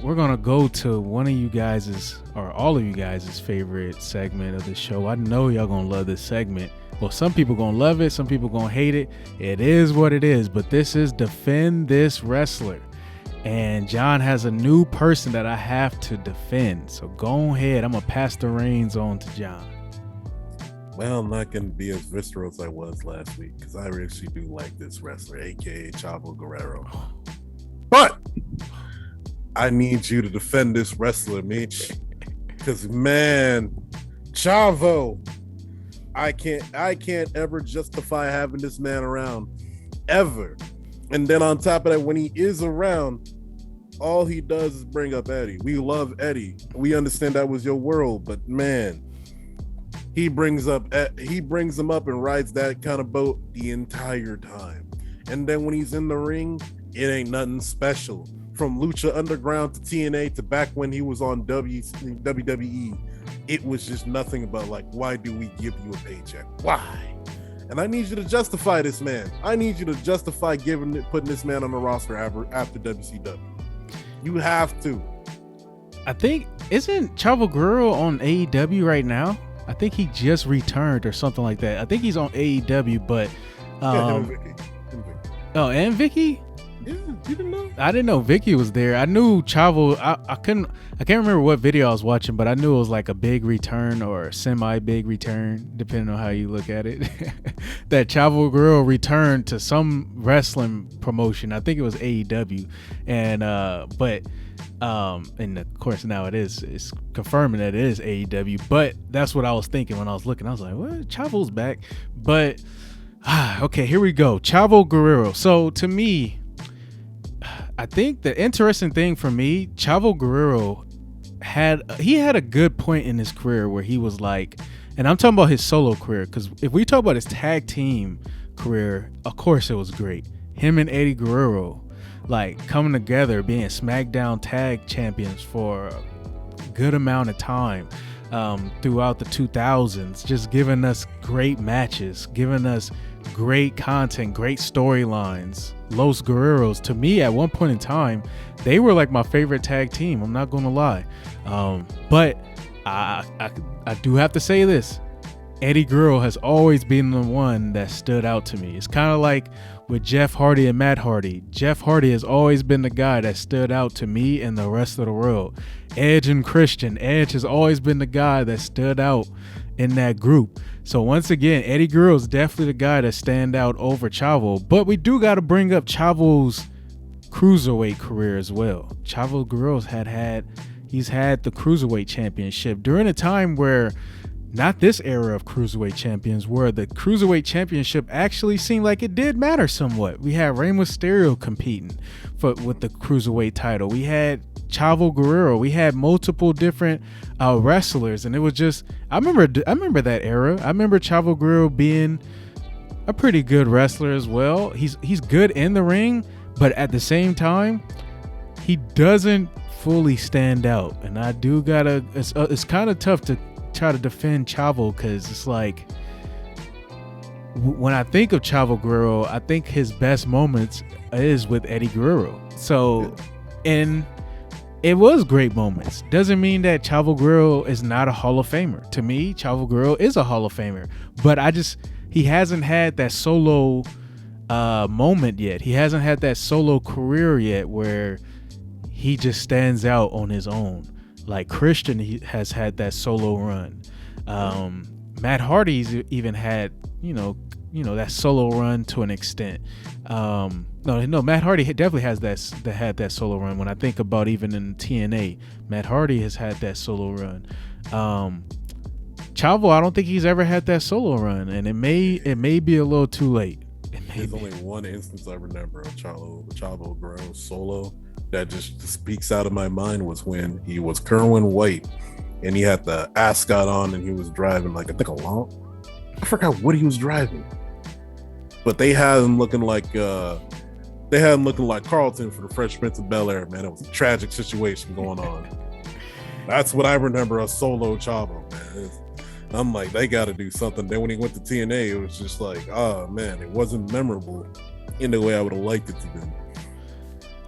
we're gonna go to one of you guys's or all of you guys' favorite segment of the show. I know y'all gonna love this segment. Well, some people gonna love it, some people gonna hate it. It is what it is, but this is Defend This Wrestler. And John has a new person that I have to defend. So go ahead. I'm gonna pass the reins on to John. Well, I'm not going to be as visceral as I was last week because I actually do like this wrestler, aka Chavo Guerrero. But I need you to defend this wrestler, Meech, because man, Chavo, I can't ever justify having this man around ever. And then on top of that, when he is around, all he does is bring up Eddie. We love Eddie. We understand that was your world, but man. He brings him up and rides that kind of boat the entire time. And then when he's in the ring, it ain't nothing special. From Lucha Underground to TNA to back when he was on WWE, it was just nothing but like, why do we give you a paycheck? Why? And I need you to justify this man. I need you to justify putting this man on the roster after WCW. You have to. I think, isn't Chavo Guerrero on AEW right now? I think he just returned or something like that. I think he's on AEW, but him and Vicky. Oh, and Vicky? Yeah, you didn't know? I didn't know Vicky was there. I knew Chavo. I can't remember what video I was watching, but I knew it was like a big return or semi big return, depending on how you look at it. That Chavo Guerrero returned to some wrestling promotion. I think it was AEW, and of course now it's confirming that it is AEW, but that's what I was thinking when I was looking. I was like, what? Chavo's back. But okay, here we go. Chavo Guerrero. So to me, I think the interesting thing for me, Chavo Guerrero had a good point in his career where he was like, and I'm talking about his solo career, because if we talk about his tag team career, of course it was great. Him and Eddie Guerrero, like coming together, being SmackDown tag champions for a good amount of time throughout the 2000s, just giving us great matches, giving us great content, great storylines. Los Guerreros, to me at one point in time, they were like my favorite tag team. I'm not gonna lie, but I do have to say this: Eddie Guerrero has always been the one that stood out to me. It's kind of like with Jeff Hardy and Matt Hardy. Jeff Hardy has always been the guy that stood out to me and the rest of the world. Edge and Christian. Edge has always been the guy that stood out in that group. So once again, Eddie Guerrero is definitely the guy that stand out over Chavo. But we do got to bring up Chavo's cruiserweight career as well. Chavo Guerrero's he's had the cruiserweight championship during a time where, not this era of cruiserweight champions, where the cruiserweight championship actually seemed like it did matter somewhat. We had Rey Mysterio competing with the cruiserweight title. We had Chavo Guerrero. We had multiple different wrestlers, and it was just, I remember that era. I remember Chavo Guerrero being a pretty good wrestler as well. He's good in the ring, but at the same time, he doesn't fully stand out. And I do gotta, it's kind of tough to try to defend Chavo, because it's like, when I think of Chavo Guerrero, I think his best moments is with Eddie Guerrero. So, and it was great moments. Doesn't mean that Chavo Guerrero is not a Hall of Famer. To me, Chavo Guerrero is a Hall of Famer, but he hasn't had that solo moment yet. He hasn't had that solo career yet where he just stands out on his own. Like Christian, he has had that solo run. Matt Hardy's even had, that solo run to an extent. No, Matt Hardy definitely has had that solo run. When I think about even in TNA, Matt Hardy has had that solo run. Chavo, I don't think he's ever had that solo run, and it may be a little too late. There's only one instance I remember of Chavo Guerrero solo that just speaks out of my mind, was when he was Kerwin White and he had the ascot on and he was driving like, I think I forgot what he was driving, but they had him looking like Carlton for the Fresh Prince of Bel-Air. Man, it was a tragic situation going on. That's what I remember of solo Chavo, man. I'm like, they got to do something. Then when he went to TNA, it was just like, oh man, it wasn't memorable in the way I would have liked it to be.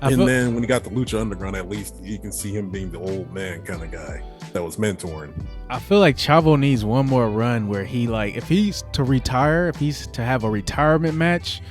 And then when he got the Lucha Underground, at least you can see him being the old man kind of guy that was mentoring. I feel like Chavo needs one more run where he, like, if he's to retire, if he's to have a retirement match,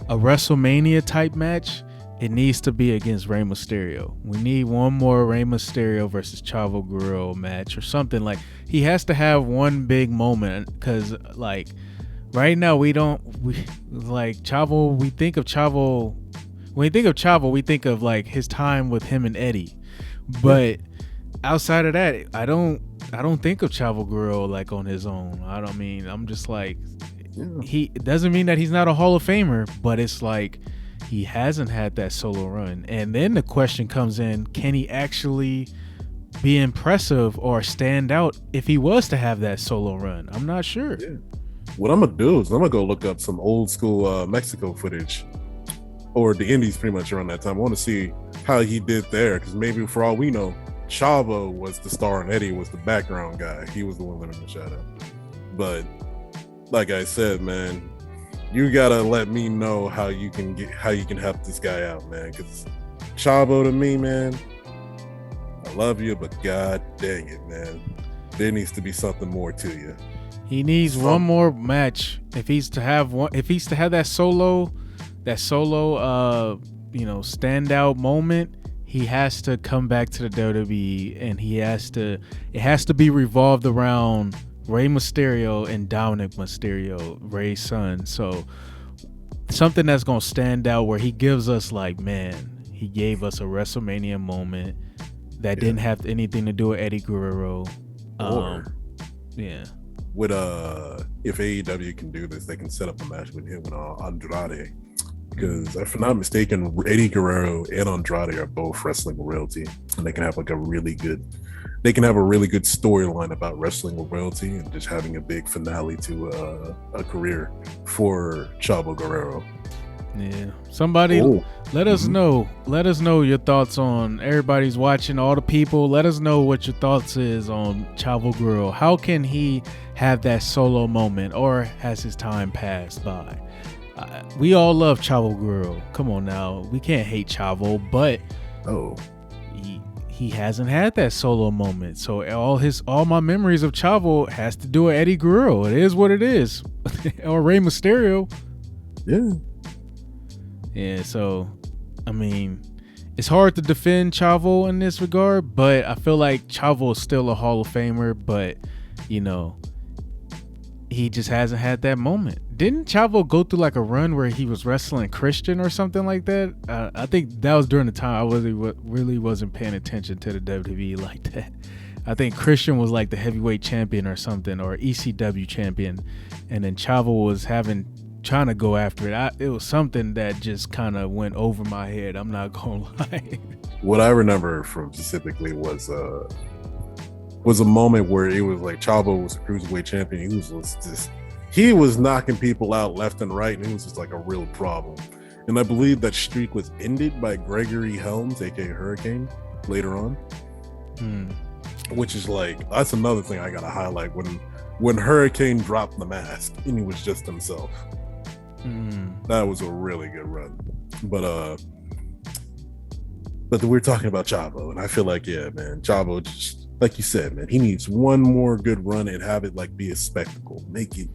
a WrestleMania type match, it needs to be against Rey Mysterio. We need one more Rey Mysterio versus Chavo Guerrero match or something. Like, he has to have one big moment, because, like, right now we think of Chavo. When we think of Chavo, we think of, like, his time with him and Eddie. But outside of that, I don't think of Chavo Guerrero, like, on his own. I'm just like, he doesn't mean that he's not a Hall of Famer, but it's like he hasn't had that solo run. And then the question comes in, can he actually be impressive or stand out if he was to have that solo run? I'm not sure. Yeah. What I'm gonna do is I'm gonna go look up some old school Mexico footage, or the Indies pretty much around that time. I want to see how he did there, because maybe for all we know, Chavo was the star and Eddie was the background guy. He was the one in the shadow. But like I said, man, you gotta let me know how you can help this guy out, man. Because Chavo, to me, man, I love you, but god dang it, man, there needs to be something more to you. He needs one more match if he's to have that solo standout moment. He has to come back to the WWE, and it has to be revolved around Rey Mysterio and Dominic Mysterio, Rey's son. So something that's gonna stand out where he gives us, like, man, he gave us a WrestleMania moment that didn't have anything to do with Eddie Guerrero. With if AEW can do this, they can set up a match with him and Andrade. Because if I'm not mistaken, Eddie Guerrero and Andrade are both wrestling royalty, and they can have a really good storyline about wrestling royalty and just having a big finale to a career for Chavo Guerrero. Yeah, somebody let us know. Let us know your thoughts on, everybody's watching, all the people. Let us know what your thoughts is on Chavo Guerrero. How can he have that solo moment, or has his time passed by? We all love Chavo Guerrero. Come on now, we can't hate Chavo, but he hasn't had that solo moment. So all my memories of Chavo has to do with Eddie Guerrero. It is what it is, or Rey Mysterio. Yeah. So, I mean, it's hard to defend Chavo in this regard, but I feel like Chavo is still a Hall of Famer. But he just hasn't had that moment. Didn't Chavo go through like a run where he was wrestling Christian or something like that? I think that was during the time I really wasn't paying attention to the WWE like that. I think Christian was like the heavyweight champion or something, or ECW champion, and then Chavo was trying to go after it. It was something that just kind of went over my head. I'm not gonna lie. What I remember from specifically was a moment where it was like Chavo was a cruiserweight champion. He was knocking people out left and right, and it was just like a real problem. And I believe that streak was ended by Gregory Helms, aka Hurricane, later on. Which is like, that's another thing I gotta highlight, when Hurricane dropped the mask and he was just himself. That was a really good run. But we're talking about Chavo, and I feel like, yeah, man, Chavo, just like you said, man, he needs one more good run and have it like be a spectacle. Make it,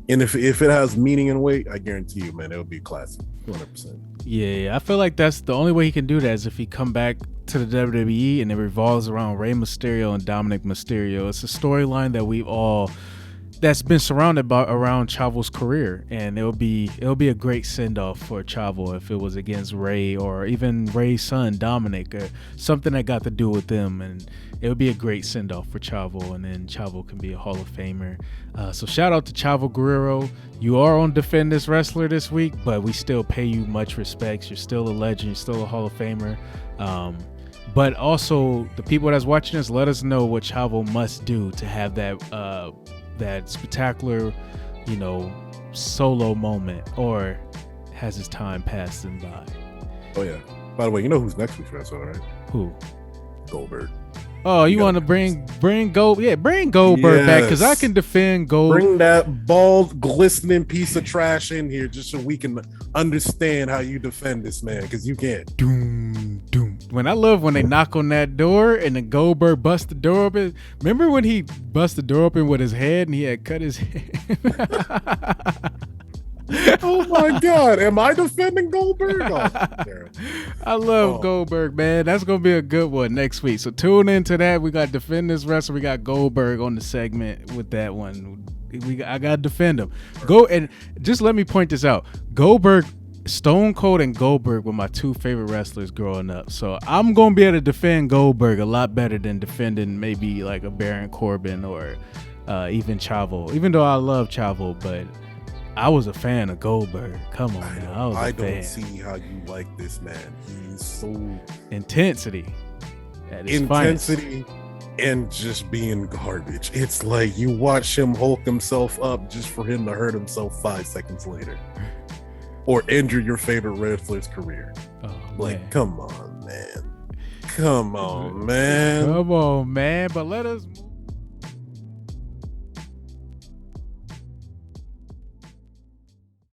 and if it has meaning and weight, I guarantee you, man, it'll be classic, 100%. Yeah, I feel like that's the only way he can do that, is if he come back to the WWE and it revolves around Rey Mysterio and Dominic Mysterio. It's a storyline that's been surrounded around Chavo's career, and it'll be a great send-off for Chavo if it was against Rey, or even Rey's son Dominic, or something that got to do with them, and it would be a great send-off for Chavo, and then Chavo can be a Hall of Famer. So shout out to Chavo Guerrero. You are on Defend This Wrestler this week, but we still pay you much respect. You're still a legend. You're still a Hall of Famer. But also, the people that's watching us, let us know what Chavo must do to have that spectacular, solo moment, or has his time passed him by? Oh yeah. By the way, you know who's next week's wrestler, right? Who? Goldberg. Oh, you want to bring Goldberg? Yeah, bring Goldberg back because I can defend Goldberg. Bring that bald, glistening piece of trash in here just so we can understand how you defend this man because you can't. Doom, doom. When I love when they knock on that door and then Goldberg busts the door open. Remember when he busted the door open with his head and he had cut his head? Oh my God, am I defending Goldberg? Oh, I love Goldberg, man. That's gonna be a good one next week. So tune into that. We got Defend This Wrestler. We got Goldberg on the segment with that one. I gotta defend him. Go and just let me point this out. Goldberg, Stone Cold and Goldberg were my two favorite wrestlers growing up. So I'm gonna be able to defend Goldberg a lot better than defending maybe like a Baron Corbin or even Chavo. Even though I love Chavo, but I was a fan of Goldberg. Come on, now. I don't see how you like this man. He's so intensity and just being garbage. It's like you watch him hulk himself up just for him to hurt himself 5 seconds later, or injure your favorite wrestler's career. Come on, man. Come on, man. But let us.